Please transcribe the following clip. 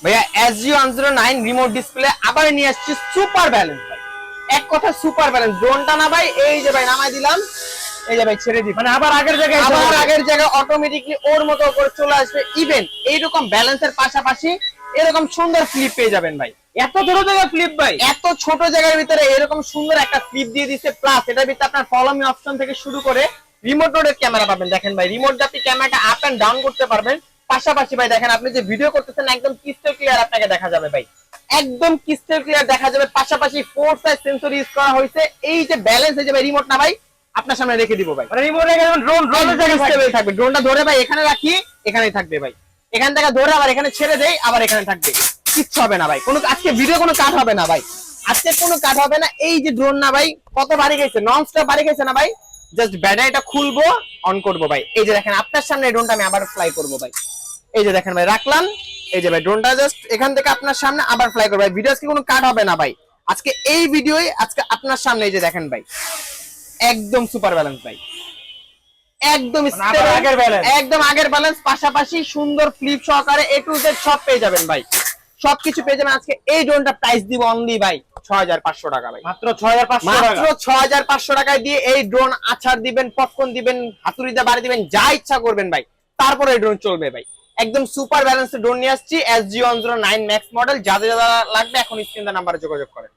ভাইয়া SG109 remote display আবার নিয়ে আসছি সুপার ব্যালেন্স ভাই। এক কথা সুপার ব্যালেন্স, ড্রোনটা না ভাই এই যে ভাই নামাই দিলাম, এই যে ভাই ছেড়ে দিই, মানে আবার আগের জায়গায় অটোমেটিকলি ওর মতো করে চলে আসবে। ইভেন এইরকম ব্যালেন্সের পাশাপাশি এরকম সুন্দর ফ্লিপ পেয়ে যাবেন ভাই। এত ছোট জায়গায় ফ্লিপ ভাই, এত ছোট জায়গার ভিতরে এরকম সুন্দর একটা ফ্লিপ দিয়ে দিচ্ছে। প্লাস এটার ভিতরে আপনার ফলো মি অপশন থেকে শুরু করে রিমোট মোডের ক্যামেরা পাবেন। দেখেন ভাই, রিমোট দিয়ে আপনি ক্যামেরাটা আপ এন্ড ডাউন করতে পারবেন। পাশাপাশি ভাই দেখেন, আপনি যে ভিডিও করতেছেন একদম ক্রিস্টাল ক্লিয়ার আপনাকে দেখা যাবে ভাই, একদম ক্রিস্টাল ক্লিয়ার দেখা যাবে। পাশাপাশি 4 সাইজ সেন্সর ইউজ করা হয়েছে। এই যে ব্যালেন্স, এই যে ভাই রিমোট না ভাই আপনার সামনে রেখে দিব ভাই, মানে রিমোট রেখে ড্রোনের জায়গায় থাকবে। ড্রোনটা ধরে ভাই এখানে রাখি, এখানেই থাকবে ভাই। এখান থেকে ধরে আবার এখানে ছেড়ে দেই, আবার এখানে থাকবে, কিচ্ছু হবে না ভাই। কোনো আজকে ভিডিও কোনো কাট হবে না ভাই, আজকে কোনো কাট হবে না। এই যে ড্রোন না ভাই কত বাড়ি গেছে, নন স্টপ বাড়ি গেছে না ভাই। জাস্ট ব্যাটারিটা খুলবো, অন করবো ভাই। এই যে দেখেন আপনার সামনে ড্রোনটা আমি আবার ফ্লাই করবো ভাই। এই যে দেখেন ভাই রাখলাম, এই যে ভাই ড্রোনটা জাস্ট এখান থেকে আপনার সামনে আবার ফ্লাই করবো ভাই। ভিডিও আজকে কোনো কাট হবে না ভাই, আজকে এই ভিডিওই আজকে আপনার সামনে। এই যে দেখেন ভাই একদম সুপার ব্যালেন্স ভাই, একদম একদম আগের ব্যালেন্স, পাশাপাশি সুন্দর ফ্লিপ সহকারে A to Z সব পেয়ে যাবেন ভাই, সবকিছু পেয়ে যাবেন। আজকে এই ড্রোনটা প্রাইস দিব অনলি ভাই 6500 টাকা ভাই, মাত্র 6500 টাকায় দিয়ে এই ড্রোন আছাড় দিবেন, পপকর্ন দিবেন, হাতুড়ি দিয়ে বাড়ি দিবেন, যা ইচ্ছা করবেন ভাই, তারপরে এই ড্রোন চলবে ভাই। একদম সুপার ব্যালেন্স ড্রোন নিয়ে আসছি, SG109 ম্যাক্স মডেল। যাদের যারা লাগবে এখন স্ক্রিন নাম্বারে যোগাযোগ করেন।